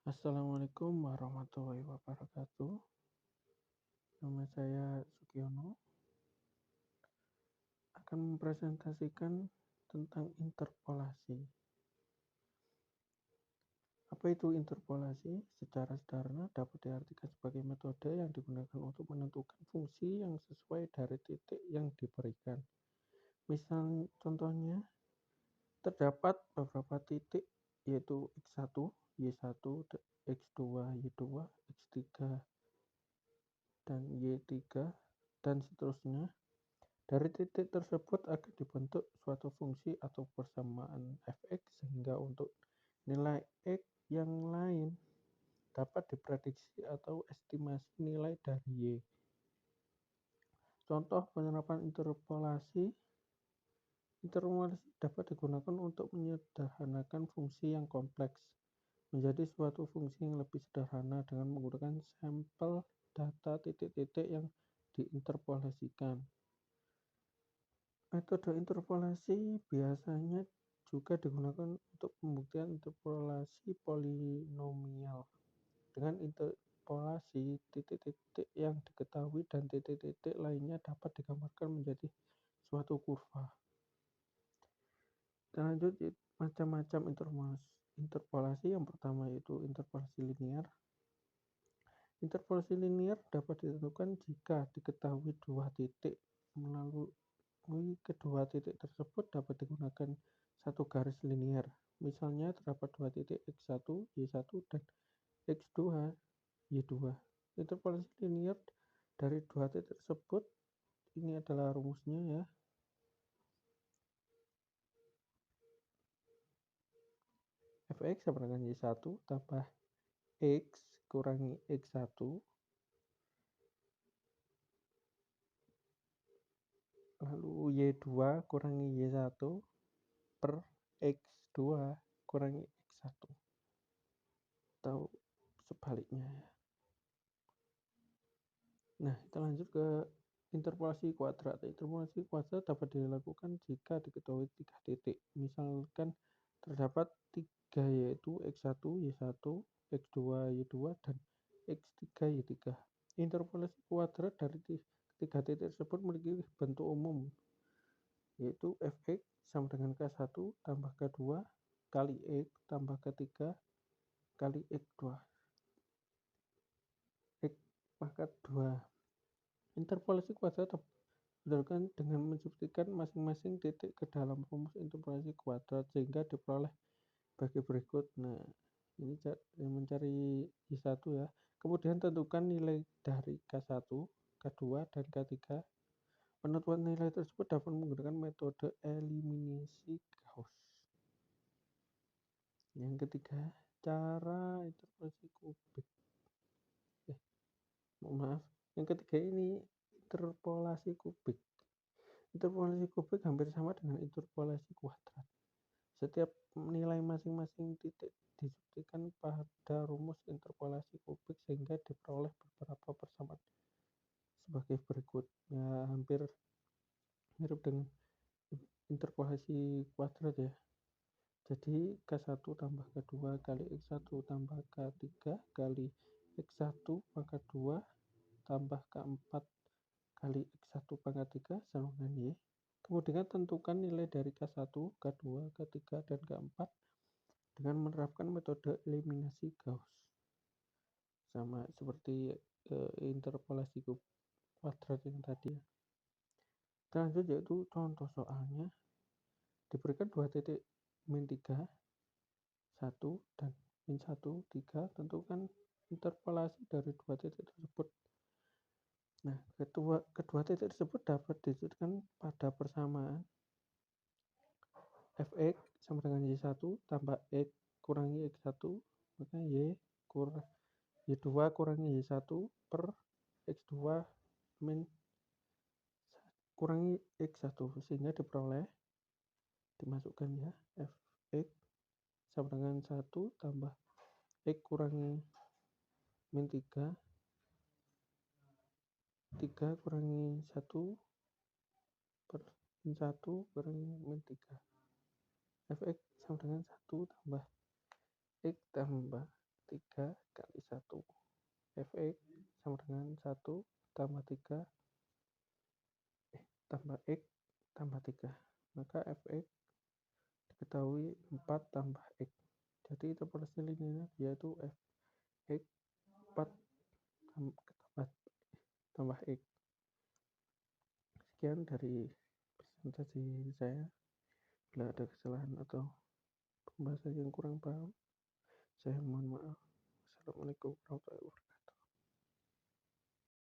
Assalamualaikum warahmatullahi wabarakatuh. Nama saya Sugiono, akan mempresentasikan tentang interpolasi. Apa itu interpolasi? Secara sederhana dapat diartikan sebagai metode yang digunakan untuk menentukan fungsi yang sesuai dari titik yang diberikan. Contohnya, terdapat beberapa titik yaitu X1, Y1, X2, Y2, X3, dan Y3, dan seterusnya. Dari titik tersebut akan dibentuk suatu fungsi atau persamaan fx sehingga untuk nilai x yang lain dapat diprediksi atau estimasi nilai dari y. Contoh penerapan interpolasi. Interpolasi dapat digunakan untuk menyederhanakan fungsi yang kompleks menjadi suatu fungsi yang lebih sederhana dengan menggunakan sampel data titik-titik yang diinterpolasikan. Metode interpolasi biasanya juga digunakan untuk pembuktian interpolasi polinomial. Dengan interpolasi, titik-titik yang diketahui dan titik-titik lainnya dapat digambarkan menjadi suatu kurva. Kita lanjut macam-macam interpolasi. Yang pertama yaitu interpolasi linear. Interpolasi linear dapat ditentukan jika diketahui dua titik. Melalui kedua titik tersebut dapat digunakan satu garis linear. Misalnya terdapat dua titik X1, Y1, dan X2, Y2. Interpolasi linear dari dua titik tersebut, ini adalah rumusnya ya. Fx sama dengan Y1 tambah X kurangi X1 lalu Y2 kurangi Y1 per X2 kurangi X1 atau sebaliknya ya. Nah, kita lanjut ke interpolasi kuadrat. Interpolasi kuadrat dapat dilakukan jika diketahui tiga titik. Misalkan terdapat tiga yaitu X1, Y1, X2, Y2, dan X3, Y3. Interpolasi kuadrat dari tiga titik tersebut memiliki bentuk umum yaitu Fx sama dengan K1 tambah K2 kali X tambah K3 kali X2 X pangkat 2. Interpolasi kuadrat dilakukan dengan mensubstitusikan masing-masing titik ke dalam rumus interpolasi kuadrat sehingga diperoleh sebagai berikut. Nah, ini mencari Y1 ya. Kemudian tentukan nilai dari K1, K2, dan K3. Penentuan nilai tersebut dapat menggunakan metode eliminasi Gauss. Yang ketiga, cara interpolasi kubik. Yang ketiga ini interpolasi kubik. Interpolasi kubik hampir sama dengan interpolasi kuadrat. Setiap nilai masing-masing titik disubstitusikan pada rumus interpolasi kubik sehingga diperoleh beberapa persamaan sebagai berikut. Ya, hampir mirip dengan interpolasi kuadrat ya. Jadi K1 tambah K2 kali X1 tambah K3 kali X1 pangkat 2 tambah K4 kali X1 pangkat 3 sama dengan Y. Kemudian tentukan nilai dari K1, K2, K3, dan K4 dengan menerapkan metode eliminasi Gauss. Sama seperti interpolasi kuadrat yang tadi ya. Lanjut yaitu contoh soalnya. Diberikan dua titik min 3, 1 dan min 1, 3. Tentukan interpolasi dari dua titik tersebut. Nah, kedua titik tersebut dapat disebutkan pada persamaan Fx sama dengan Y1 tambah X kurangi X1 maka Y2 kurangi Y1 per X2 min kurangi X1 sehingga dimasukkan ya Fx sama dengan 1 tambah X kurangi min 3 kurangi 1 per min 1 kurangi min 3. Fx sama dengan 1 tambah X tambah 3 1 tambah 3 tambah X tambah 3. Maka fx diketahui 4 tambah X. Jadi interpolasi linear yaitu fx 4 tambah X. Sekian dari presentasi saya. Bila ada kesalahan atau pembahasan yang kurang paham, saya mohon maaf. Assalamualaikum warahmatullahi wabarakatuh.